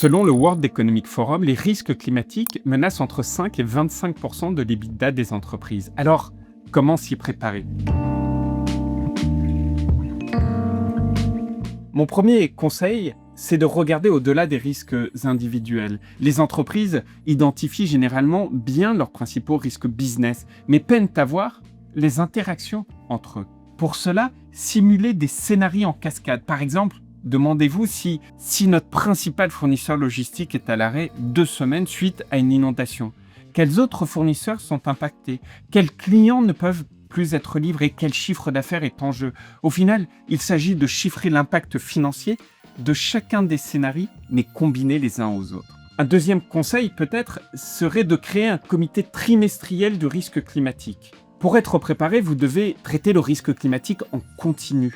Selon le World Economic Forum, les risques climatiques menacent entre 5 et 25% de l'EBITDA des entreprises. Alors, comment s'y préparer? Mon premier conseil, c'est de regarder au-delà des risques individuels. Les entreprises identifient généralement bien leurs principaux risques business, mais peinent à voir les interactions entre eux. Pour cela, simulez des scénarios en cascade. Par exemple, demandez-vous si notre principal fournisseur logistique est à l'arrêt 2 semaines suite à une inondation. Quels autres fournisseurs sont impactés? Quels clients ne peuvent plus être livrés? Quel chiffre d'affaires est en jeu? Au final, il s'agit de chiffrer l'impact financier de chacun des scénarios, mais combinés les uns aux autres. Un deuxième conseil, peut-être, serait de créer un comité trimestriel du risque climatique. Pour être préparé, vous devez traiter le risque climatique en continu.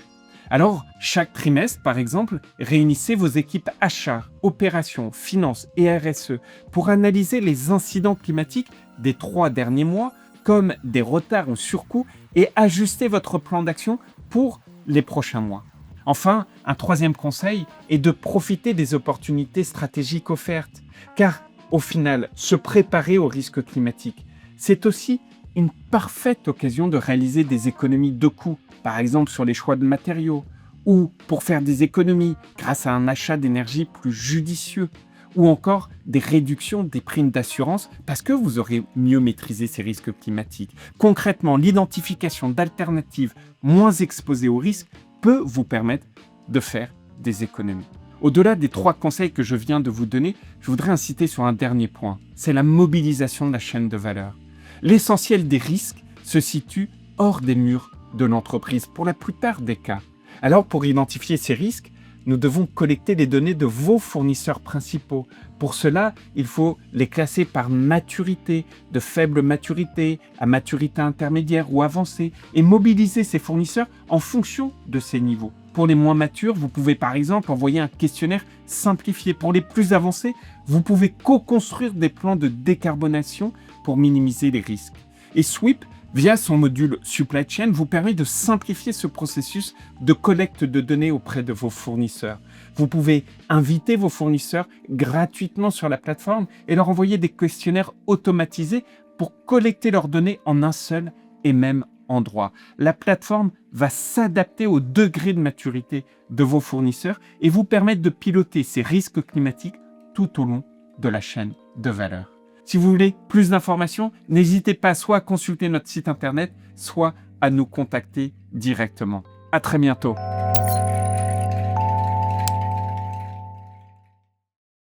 Alors, chaque trimestre, par exemple, réunissez vos équipes achats, opérations, finances et RSE pour analyser les incidents climatiques des 3 derniers mois, comme des retards ou surcoûts, et ajuster votre plan d'action pour les prochains mois. Enfin, un troisième conseil est de profiter des opportunités stratégiques offertes, car au final, se préparer au risque climatique, c'est aussi une parfaite occasion de réaliser des économies de coûts, par exemple sur les choix de matériaux, ou pour faire des économies grâce à un achat d'énergie plus judicieux, ou encore des réductions des primes d'assurance parce que vous aurez mieux maîtrisé ces risques climatiques. Concrètement, l'identification d'alternatives moins exposées aux risques peut vous permettre de faire des économies. Au-delà des 3 conseils que je viens de vous donner, je voudrais insister sur un dernier point, c'est la mobilisation de la chaîne de valeur. L'essentiel des risques se situe hors des murs de l'entreprise, pour la plupart des cas. Alors, pour identifier ces risques, nous devons collecter les données de vos fournisseurs principaux. Pour cela, il faut les classer par maturité, de faible maturité à maturité intermédiaire ou avancée, et mobiliser ces fournisseurs en fonction de ces niveaux. Pour les moins matures, vous pouvez par exemple envoyer un questionnaire simplifié. Pour les plus avancés, vous pouvez co-construire des plans de décarbonation pour minimiser les risques. Et Sweep, via son module Supply Chain, vous permet de simplifier ce processus de collecte de données auprès de vos fournisseurs. Vous pouvez inviter vos fournisseurs gratuitement sur la plateforme et leur envoyer des questionnaires automatisés pour collecter leurs données en un seul et même endroit. La plateforme va s'adapter au degré de maturité de vos fournisseurs et vous permettre de piloter ces risques climatiques tout au long de la chaîne de valeur. Si vous voulez plus d'informations, n'hésitez pas soit à consulter notre site internet, soit à nous contacter directement. À très bientôt.